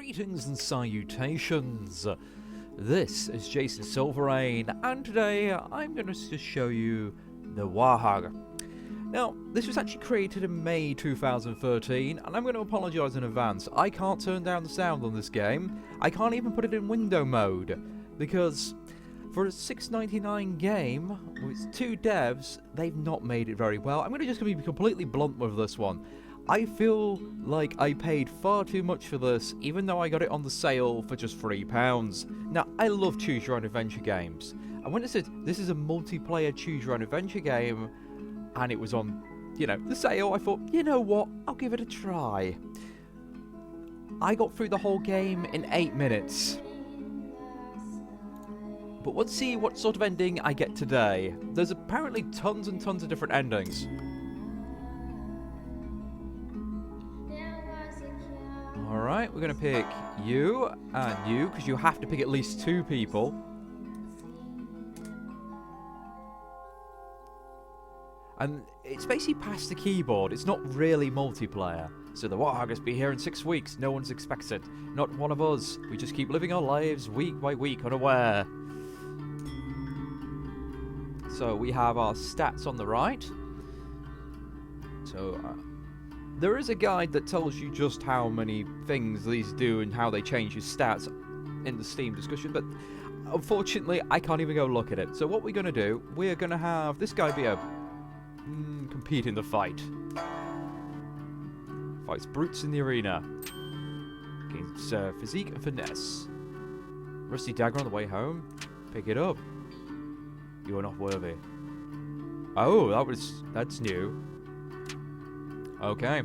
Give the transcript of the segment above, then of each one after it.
Greetings and salutations. This is Jason Silverain, and today I'm going to just show you the Yawhg. Now, this was actually created in May 2013, and I'm going to apologise in advance. I can't turn down the sound on this game. I can't even put it in window mode, because for a $6.99 game with 2 devs, they've not made it very well. I'm going to be completely blunt with this one. I feel like I paid far too much for this, even though I got it on the sale for just £3. Now, I love choose your own adventure games, and when it said this is a multiplayer choose your own adventure game, and it was on, the sale, I thought, you know what, I'll give it a try. I got through the whole game in 8 minutes. But let's see what sort of ending I get today. There's apparently tons and tons of different endings. Alright, we're going to pick you and you, because you have to pick at least 2 people. And it's basically past the keyboard, it's not really multiplayer. So the Yawhg has been here in 6 weeks, no one's expects it. Not one of us, we just keep living our lives week by week unaware. So we have our stats on the right. So there is a guide that tells you just how many things these do and how they change your stats in the Steam discussion, but unfortunately I can't even go look at it. So what we're going to do, we're going to have this guy be a compete in the fight. Fights brutes in the arena. Against physique and finesse. Rusty dagger on the way home. Pick it up. You are not worthy. Oh, that's new. Okay.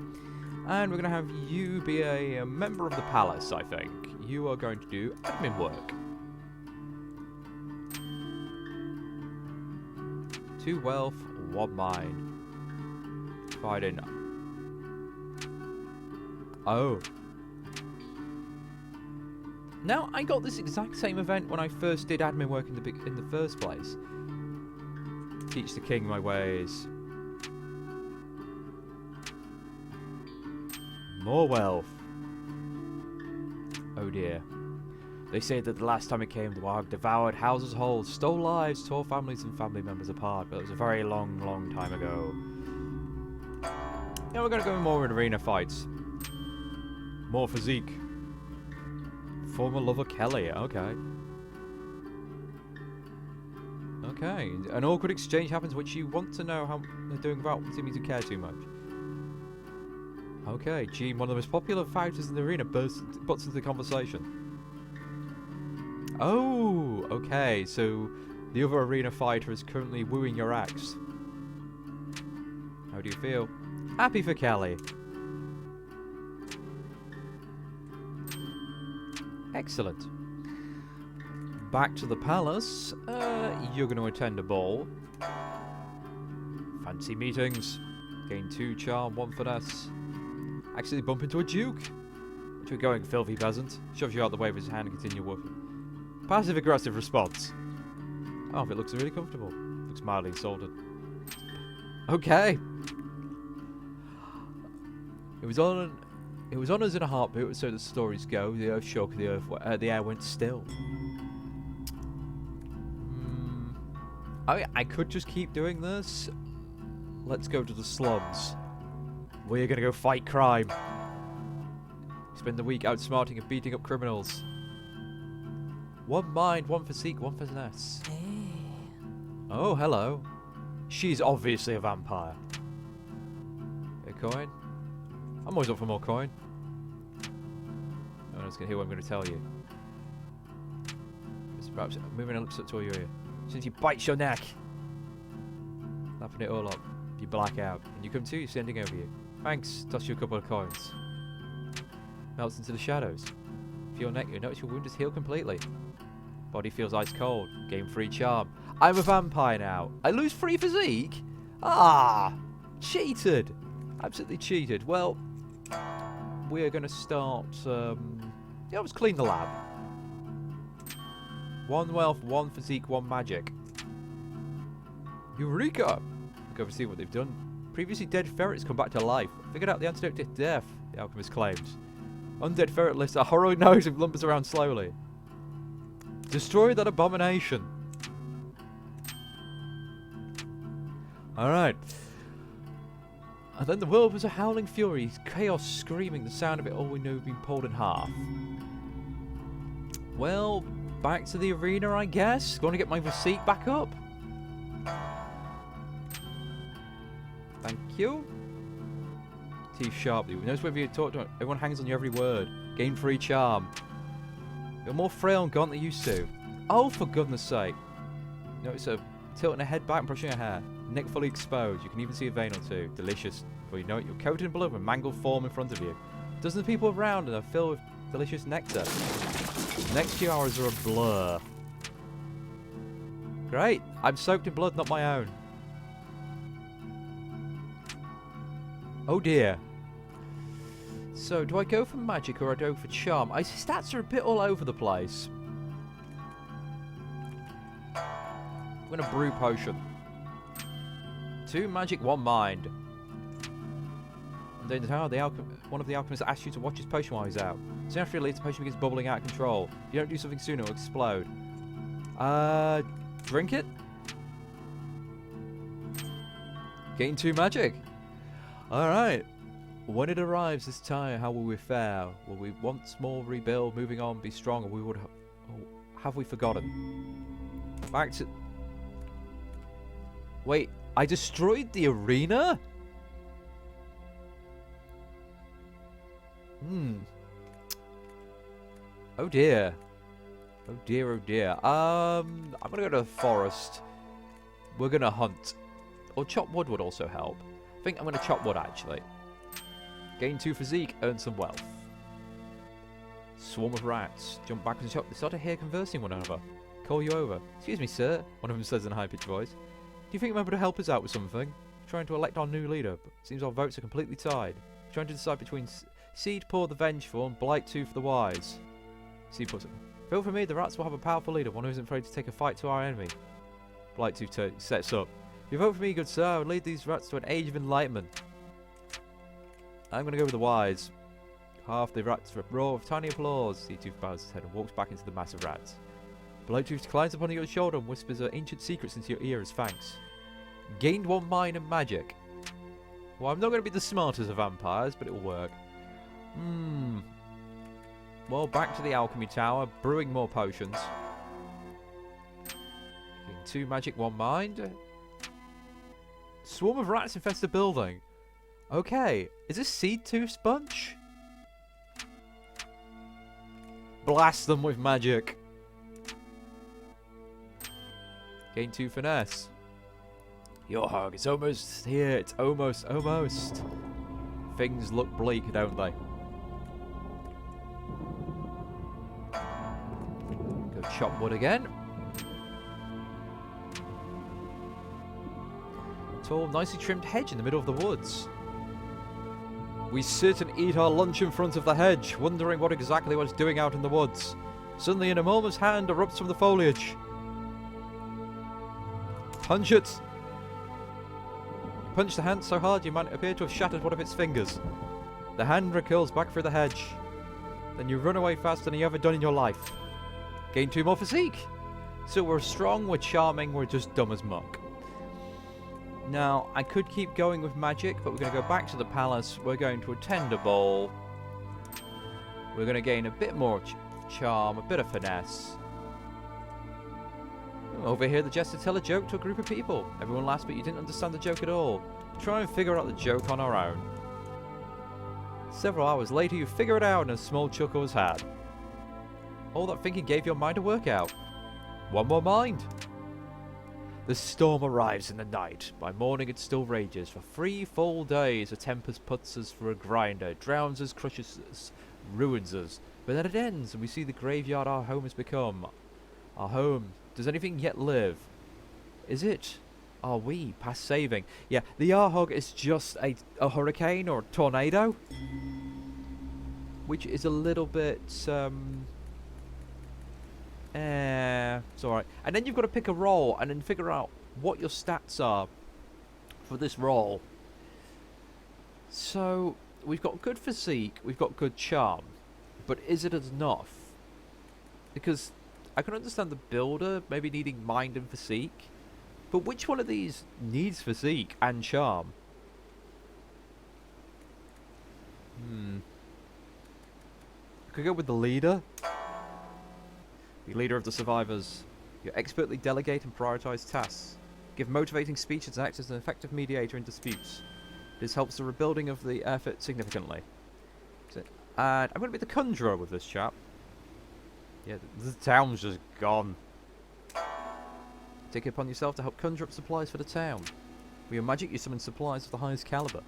And we're going to have you be a member of the palace, I think. You are going to do admin work. 2 wealth, 1 mind. Fighting. Oh. Now, I got this exact same event when I first did admin work in the first place. Teach the king my ways. More wealth. Oh dear. They say that the last time it came, the Yawhg devoured houses whole, stole lives, tore families and family members apart, but it was a very long, long time ago. Now we're going to go more in arena fights. More physique. Former lover Kelly, okay. Okay, an awkward exchange happens which you want to know how they're doing without seeming to care too much. Okay, Gene, one of the most popular fighters in the arena, butts into the conversation. Oh, okay, so the other arena fighter is currently wooing your axe. How do you feel? Happy for Kelly. Excellent. Back to the palace. You're going to attend a ball. Fancy meetings. Gain 2 charm, 1 finesse. Actually bump into a duke. Into a going filthy peasant. Shoves you out the way with his hand and continue working. Passive aggressive response. Oh, it looks really comfortable. Looks mildly insulted. Okay. It was on us in a heartbeat, so the stories go. The earth shook, the air went still. I could just keep doing this. Let's go to the slums. We're gonna go fight crime. Spend the week outsmarting and beating up criminals. 1 mind, 1 physique, 1 finesse. Oh, hello. She's obviously a vampire. A coin? I'm always up for more coin. No one's gonna hear what I'm gonna tell you. Perhaps moving her lips up to your ear. Since you bites your neck. Laughing it all up. You black out. And you come to, he's sending over you. Thanks, toss you a couple of coins. Melts into the shadows. Feel your neck, you notice your wound is healed completely. Body feels ice cold. Gain 3 charm. I'm a vampire now. I lose 3 physique? Ah! Cheated! Absolutely cheated. Well, we're going to start... let's clean the lab. 1 wealth, 1 physique, 1 magic. Eureka! Go over see what they've done. Previously dead ferrets come back to life. Figured out the antidote to death, the alchemist claims. Undead ferret lifts a horror nose and lumbers around slowly. Destroy that abomination. Alright. And then the world was a howling fury, chaos screaming, the sound of it all we knew being pulled in half. Well, back to the arena, I guess. Going to get my receipt back up. Thank you. Teeth sharply. Notice whether you talk to everyone hangs on your every word. Gain free charm. You're more frail and gaunt than you used to. Oh, for goodness sake. Notice her tilting her head back and brushing her hair. Neck fully exposed. You can even see a vein or two. Delicious. Before you know it, you're coated in blood with mangled form in front of you. Dozens of people around and are filled with delicious nectar. The next few hours are a blur. Great. I'm soaked in blood, not my own. Oh dear. So, do I go for magic or I go for charm? My stats are a bit all over the place. I'm going to brew potion. 2 magic, 1 mind. And then one of the alchemists asks you to watch his potion while he's out. Soon after he leaves, the potion begins bubbling out of control. If you don't do something soon, it'll explode. Drink it? Gain 2 magic. Alright. When it arrives this time, how will we fare? Will we once more rebuild, moving on, be strong, or we would have we forgotten? Back to... Wait, I destroyed the arena? Oh dear. Oh dear, oh dear. I'm gonna go to the forest. We're gonna hunt. Or chop wood would also help. I think I'm gonna chop wood actually. Gain 2 physique, earn some wealth. Swarm of rats. Jump back to the shop. They start to hear conversing one another. Call you over. Excuse me, sir. One of them says in a high-pitched voice. Do you think you might be able to help us out with something? Trying to elect our new leader, but it seems our votes are completely tied. Trying to decide between Seed Poor the Vengeful and Blight 2 for the Wise. Seed puts it. Feel for me, the rats will have a powerful leader, one who isn't afraid to take a fight to our enemy. Blight 2 sets up. If you vote for me, good sir, I would lead these rats to an age of enlightenment. I'm going to go with the Wise. Half the rats roar with tiny applause. Seed 2 bows his head and walks back into the mass of rats. Blight 2 climbs upon your shoulder and whispers her ancient secrets into your ear as thanks. Gained 1 mind and magic. Well, I'm not going to be the smartest of vampires, but it'll work. Well, back to the alchemy tower, brewing more potions. Gain 2 magic, 1 mind. Swarm of rats infest the building. Okay, is this Seed 2 sponge? Blast them with magic. Gain 2 finesse. Yawhg, it's almost here. It's almost. Things look bleak, don't they? Go chop wood again. Tall, nicely trimmed hedge in the middle of the woods. We sit and eat our lunch in front of the hedge, wondering what exactly it's doing out in the woods. Suddenly an enormous hand erupts from the foliage. Punch it! Punch the hand so hard you might appear to have shattered one of its fingers. The hand recurls back through the hedge. Then you run away faster than you ever done in your life. Gain 2 more physique. So we're strong, we're charming, we're just dumb as muck. Now, I could keep going with magic, but we're going to go back to the palace. We're going to attend a ball. We're going to gain a bit more charm, a bit of finesse. Over here, the jester tell a joke to a group of people. Everyone laughs, but you didn't understand the joke at all. Try and figure out the joke on our own. Several hours later, you figure it out and a small chuckle was had. All that thinking gave your mind a workout. 1 more mind. The storm arrives in the night. By morning it still rages. For 3 full days, a tempest puts us for a grinder, drowns us, crushes us, ruins us. But then it ends, and we see the graveyard our home has become. Our home. Does anything yet live? Is it? Are we past saving? Yeah, the Yawhg is just a hurricane or a tornado. Which is a little bit, it's alright. And then you've got to pick a role and then figure out what your stats are for this role. So, we've got good physique, we've got good charm. But is it enough? Because I can understand the builder maybe needing mind and physique, but which one of these needs physique and charm? I could go with the leader. The leader of the survivors. You expertly delegate and prioritize tasks. Give motivating speeches and act as an effective mediator in disputes. This helps the rebuilding of the effort significantly. And I'm going to be the conjurer with this chap. Yeah, the town's just gone. Take it upon yourself to help conjure up supplies for the town. With your magic, you summon supplies of the highest caliber.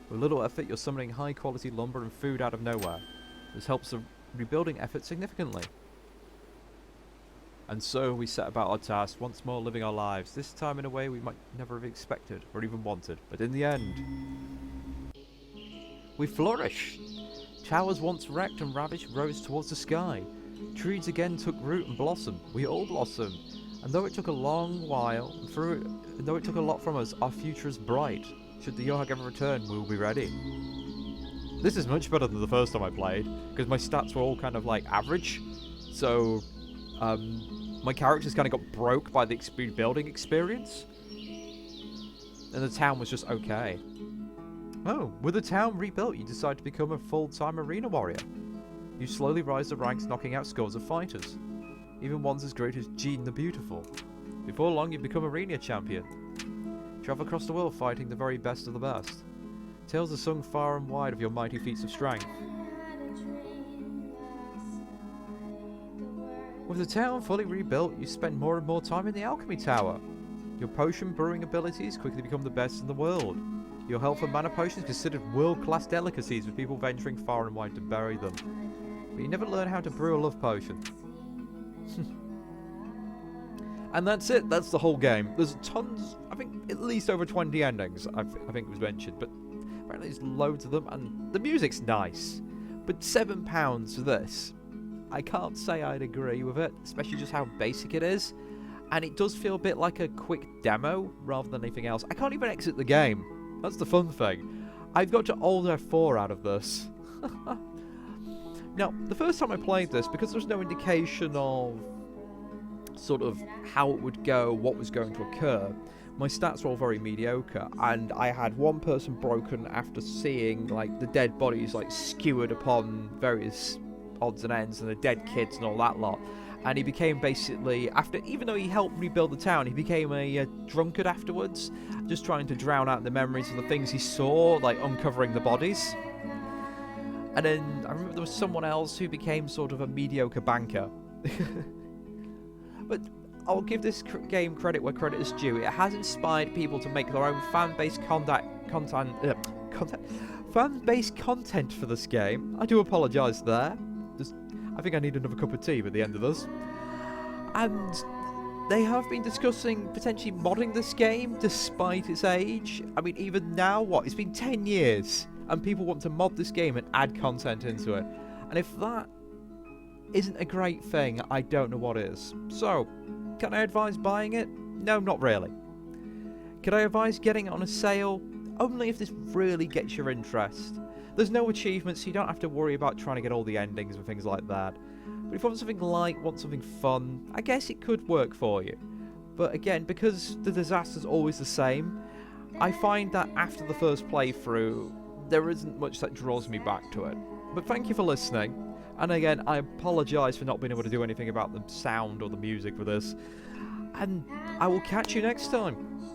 With little effort, you're summoning high-quality lumber and food out of nowhere. This helps the rebuilding effort significantly. And so we set about our task, once more living our lives, this time in a way we might never have expected or even wanted. But in the end, we flourish. Towers once wrecked and ravaged rose towards the sky. Trees again took root and blossomed. We all blossomed. And though it took a long while, and though it took a lot from us, our future is bright. Should the Yawhg ever return, we'll be ready. This is much better than the first time I played, because my stats were all kind of like average. So, my characters kind of got broke by the building experience. And the town was just okay. Oh, with the town rebuilt, you decide to become a full-time arena warrior. You slowly rise the ranks, knocking out scores of fighters. Even ones as great as Jean the Beautiful. Before long, you become arena champion. Travel across the world fighting the very best of the best. Tales are sung far and wide of your mighty feats of strength. With the town fully rebuilt, you spend more and more time in the alchemy tower. Your potion brewing abilities quickly become the best in the world. Your health and mana potions considered world-class delicacies, with people venturing far and wide to bury them. But you never learn how to brew a love potion. And that's it, that's the whole game. There's tons, I think at least over 20 endings, I think it was mentioned, but apparently there's loads of them, and the music's nice. But £7 for this, I can't say I'd agree with it, especially just how basic it is. And it does feel a bit like a quick demo rather than anything else. I can't even exit the game. That's the fun thing. I've got to Alt F4 out of this. Now, the first time I played this, because there's no indication of sort of how it would go, what was going to occur, my stats were all very mediocre, and I had one person broken after seeing like the dead bodies like skewered upon various odds and ends and the dead kids and all that lot. And he became basically, after, even though he helped rebuild the town, he became a drunkard afterwards, just trying to drown out the memories of the things he saw, like uncovering the bodies. And then I remember there was someone else who became sort of a mediocre banker. But I'll give this game credit where credit is due. It has inspired people to make their own fan-based fan-based content for this game. I do apologise there. I think I need another cup of tea at the end of this. And they have been discussing potentially modding this game despite its age. I mean, even now, what? It's been 10 years and people want to mod this game and add content into it. And if that isn't a great thing, I don't know what is. So, can I advise buying it? No, not really. Could I advise getting it on a sale? Only if this really gets your interest. There's no achievements, so you don't have to worry about trying to get all the endings and things like that. But if you want something light, want something fun, I guess it could work for you. But again, because the disaster's always the same, I find that after the first playthrough, there isn't much that draws me back to it. But thank you for listening. And again, I apologise for not being able to do anything about the sound or the music for this. And I will catch you next time.